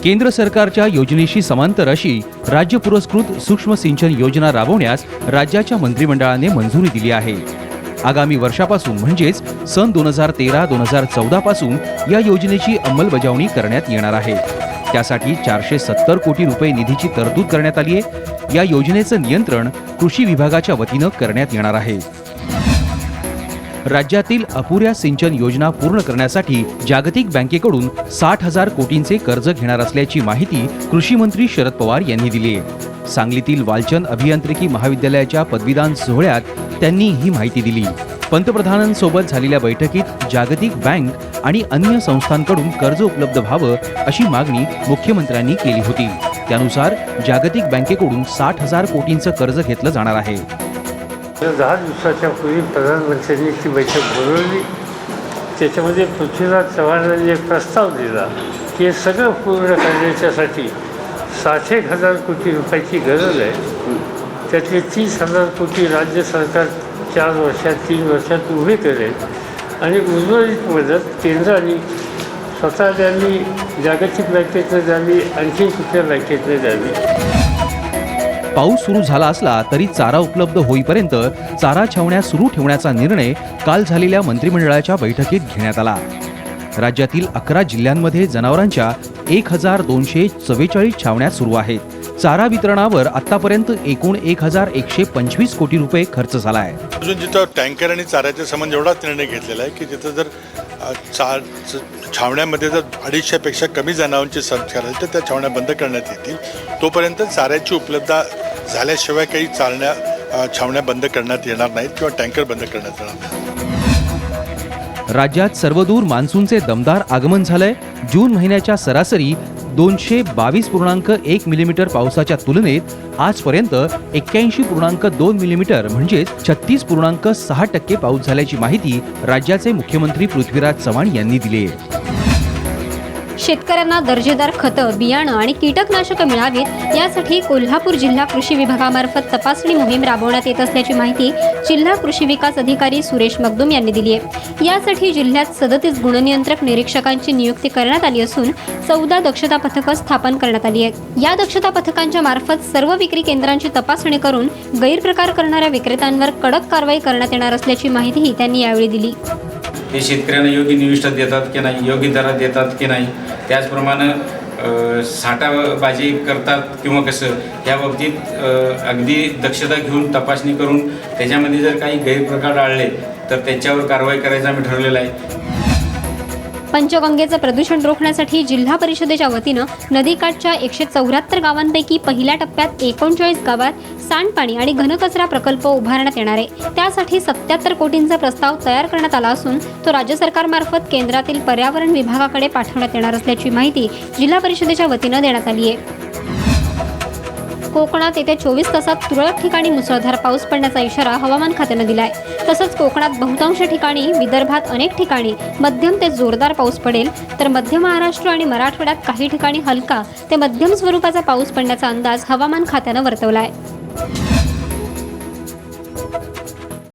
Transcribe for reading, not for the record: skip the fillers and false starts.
केंद्र सरकारच्या योजनेशी समांतर अशी राज्य पुरस्कृत सूक्ष्म सिंचन योजना राबवण्यास राज्याच्या मंत्रिमंडळाने मंजुरी दिली आहे। आगामी वर्षापासून म्हणजेच सन 2013-2014 पासून या योजनेची अंमलबजावणी करण्यात येणार आहे। त्यासाठी 470 कोटी रुपये निधीची तरतूद करण्यात आली आहे। या योजनेचं नियंत्रण कृषी विभागाच्या वतीनं करण्यात येणार आहे। राज्यातील अपुऱ्या सिंचन योजना पूर्ण करण्यासाठी जागतिक बँकेकडून 60,000 कोटींचे कर्ज घेणार असल्याची माहिती कृषी मंत्री शरद पवार यांनी दिली आहे। सांगलीतील वालचंद अभियांत्रिकी महाविद्यालयाच्या पदवीदान सोहळ्यात त्यांनी ही माहिती दिली। पंतप्रधानांसोबत झालेल्या बैठकीत जागतिक बँक आणि अन्य संस्थांकडून कर्ज उपलब्ध व्हावं अशी मागणी मुख्यमंत्र्यांनी केली होती। त्यानुसार जागतिक बँकेकडून 60,000 कोटींचं कर्ज घेतलं जाणार आहे। 10 दिवसाच्या पूर्वी प्रधानमंत्र्यांनी ती बैठक बोलवली। त्याच्यामध्ये पृथ्वीराज चव्हाणांनी एक प्रस्ताव दिला की हे सगळं पूर्ण करण्याच्यासाठी 60,000 कोटी रुपयाची गरज आहे। त्यातले 30,000 कोटी राज्य सरकार 4 वर्षात 3 वर्षात उभे करेल आणि उर्वरित मदत केंद्राने स्वतः द्यावी, जागतिक बँकेतनं द्यावी, आणखी कुठल्या बँकेतनं द्यावी। पाऊस सुरू झाला असला तरी चारा उपलब्ध होईपर्यंत चारा छावण्या सुरू ठेवण्याचा निर्णय काल झालेल्या मंत्रिमंडळाच्या बैठकीत घेण्यात आला। राज्यातील 11 जिल्ह्यांमध्ये जनावरांच्या 1,244 छावण्या सुरू आहेत। चारा वितरणावर आतापर्यंत एकूण 1,125 कोटी रुपये खर्च झाला आहे। अजून जिथं टँकर आणि चाऱ्याच्या संबंध एवढाच निर्णय घेतलेला आहे की जिथं जर छावण्यामध्ये जर 250पेक्षा कमी जनावरांची संख्या राहील तर त्या छावण्या बंद करण्यात येतील। तोपर्यंत चाऱ्याची उपलब्धता झाल्याशिवाय काही छावण्या बंद करण्यात येणार नाहीत किंवा टँकर बंद करण्यात येणार नाहीत। राज्यात सर्वदूर मान्सूनचे दमदार आगमन झालंय। जून महिन्याच्या सरासरी 222.1 मिलीमीटर पावसाच्या तुलनेत आजपर्यंत 81.2 मिलीमीटर म्हणजेच 36.6% पाऊस झाल्याची माहिती राज्याचे मुख्यमंत्री पृथ्वीराज चव्हाण यांनी दिली आहे। शेतकऱ्यांना दर्जेदार खतं, बियाणं आणि कीटकनाशकं मिळावीत यासाठी कोल्हापूर जिल्हा कृषी विभागामार्फत तपासणी मोहीम राबवण्यात येत असल्याची माहिती जिल्हा कृषी विकास अधिकारी सुरेश मगदुम यांनी दिली आहे। यासाठी जिल्ह्यात 37 गुणनियंत्रक निरीक्षकांची नियुक्ती करण्यात आली असून 14 दक्षता पथकं स्थापन करण्यात आली आहेत। या दक्षता पथकांच्या मार्फत सर्व विक्री केंद्रांची तपासणी करून गैरप्रकार करणाऱ्या विक्रेत्यांवर कडक कारवाई करण्यात येणार असल्याची माहितीही त्यांनी यावेळी दिली। हे शेतकऱ्यांना योग्य निविष्ठा देतात की नाही, योग्य दरात देतात की नाही, त्याचप्रमाणे साठाबाजी करतात किंवा कसं, या बाबतीत अगदी दक्षता घेऊन तपासणी करून त्याच्यामध्ये जर काही गैरप्रकार आढळले तर त्याच्यावर कारवाई करायचं आम्ही ठरवलेलं आहे। पंचगंगेचं प्रदूषण रोखण्यासाठी जिल्हा परिषदेच्या वतीनं नदीकाठच्या 174 गावांपैकी पहिल्या टप्प्यात 39 गावात सांडपाणी आणि घनकचरा प्रकल्प उभारण्यात येणार आहे। त्यासाठी 77 कोटींचा प्रस्ताव तयार करण्यात आला असून तो राज्य सरकारमार्फत केंद्रातील पर्यावरण विभागाकडे पाठवण्यात येणार असल्याची माहिती जिल्हा परिषदेच्या वतीनं देण्यात आली आहे। कोकणात येत्या 24 तासात तुरळक ठिकाणी मुसळधार पाऊस पडण्याचा इशारा हवामान खात्यानं दिलाय। तसंच कोकणात बहुतांश ठिकाणी, विदर्भात अनेक ठिकाणी मध्यम ते जोरदार पाऊस पडेल, तर मध्य महाराष्ट्र आणि मराठवाड्यात काही ठिकाणी हलका ते मध्यम स्वरूपाचा पाऊस पडण्याचा अंदाज हवामान खात्यानं वर्तवलाय।